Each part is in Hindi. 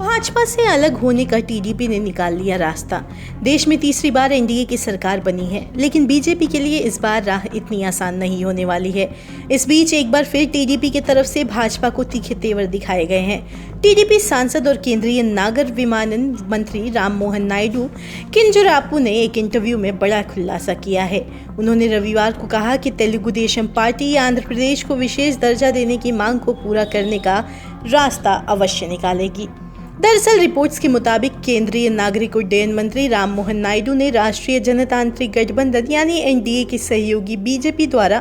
भाजपा से अलग होने का टीडीपी ने निकाल लिया रास्ता। देश में तीसरी बार एनडीए की सरकार बनी है, लेकिन बीजेपी के लिए इस बार राह इतनी आसान नहीं होने वाली है। इस बीच एक बार फिर टीडीपी की तरफ से भाजपा को तीखे तेवर दिखाए गए हैं। टीडीपी सांसद और केंद्रीय नागर विमानन मंत्री राम मोहन नायडू किंजरापू ने एक इंटरव्यू में बड़ा खुलासा किया है। उन्होंने रविवार को कहा कि तेलुगु देशम पार्टी आंध्र प्रदेश को विशेष दर्जा देने की मांग को पूरा करने का रास्ता अवश्य निकालेगी। दरअसल रिपोर्ट्स के मुताबिक केंद्रीय नागरिक उड्डयन मंत्री राम मोहन नायडू ने राष्ट्रीय जनतांत्रिक गठबंधन यानी एनडीए की सहयोगी बीजेपी द्वारा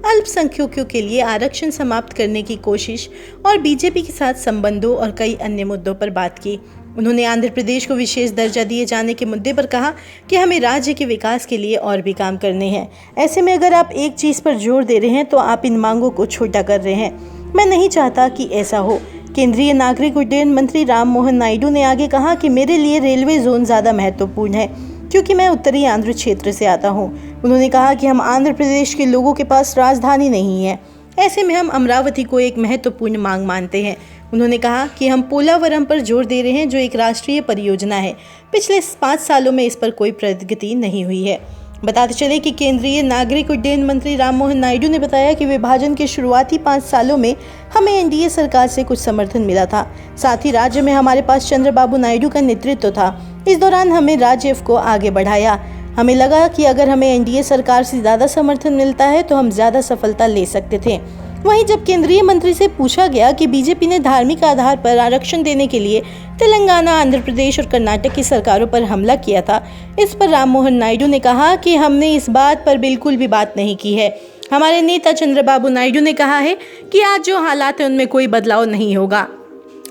अल्पसंख्यकों के लिए आरक्षण समाप्त करने की कोशिश और बीजेपी के साथ संबंधों और कई अन्य मुद्दों पर बात की। उन्होंने आंध्र प्रदेश को विशेष दर्जा दिए जाने के मुद्दे पर कहा कि हमें राज्य के विकास के लिए और भी काम करने हैं। ऐसे में अगर आप एक चीज़ पर जोर दे रहे हैं तो आप इन मांगों को छोटा कर रहे हैं। मैं नहीं चाहता कि ऐसा हो। केंद्रीय नागरिक उड्डयन मंत्री राम मोहन नायडू ने आगे कहा कि मेरे लिए रेलवे जोन ज़्यादा महत्वपूर्ण है, क्योंकि मैं उत्तरी आंध्र क्षेत्र से आता हूं। उन्होंने कहा कि हम आंध्र प्रदेश के लोगों के पास राजधानी नहीं है, ऐसे में हम अमरावती को एक महत्वपूर्ण मांग मानते हैं। उन्होंने कहा कि हम पोलावरम पर जोर दे रहे हैं, जो एक राष्ट्रीय परियोजना है। पिछले 5 सालों में इस पर कोई प्रगति नहीं हुई है। बताते चले कि केंद्रीय नागरिक उड्डयन मंत्री राम मोहन नायडू ने बताया कि विभाजन के शुरुआती 5 सालों में हमें एनडीए सरकार से कुछ समर्थन मिला था। साथ ही राज्य में हमारे पास चंद्रबाबू नायडू का नेतृत्व था। इस दौरान हमें राज्य को आगे बढ़ाया। हमें लगा कि अगर हमें एनडीए सरकार से ज़्यादा समर्थन मिलता है तो हम ज़्यादा सफलता ले सकते थे। वहीं जब केंद्रीय मंत्री से पूछा गया कि बीजेपी ने धार्मिक आधार पर आरक्षण देने के लिए तेलंगाना, आंध्र प्रदेश और कर्नाटक की सरकारों पर हमला किया था, इस पर राम मोहन नायडू ने कहा कि हमने इस बात पर बिल्कुल भी बात नहीं की है। हमारे नेता चंद्रबाबू नायडू ने कहा है कि आज जो हालात हैं उनमें कोई बदलाव नहीं होगा।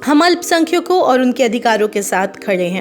हम अल्पसंख्यकों और उनके अधिकारों के साथ खड़े हैं।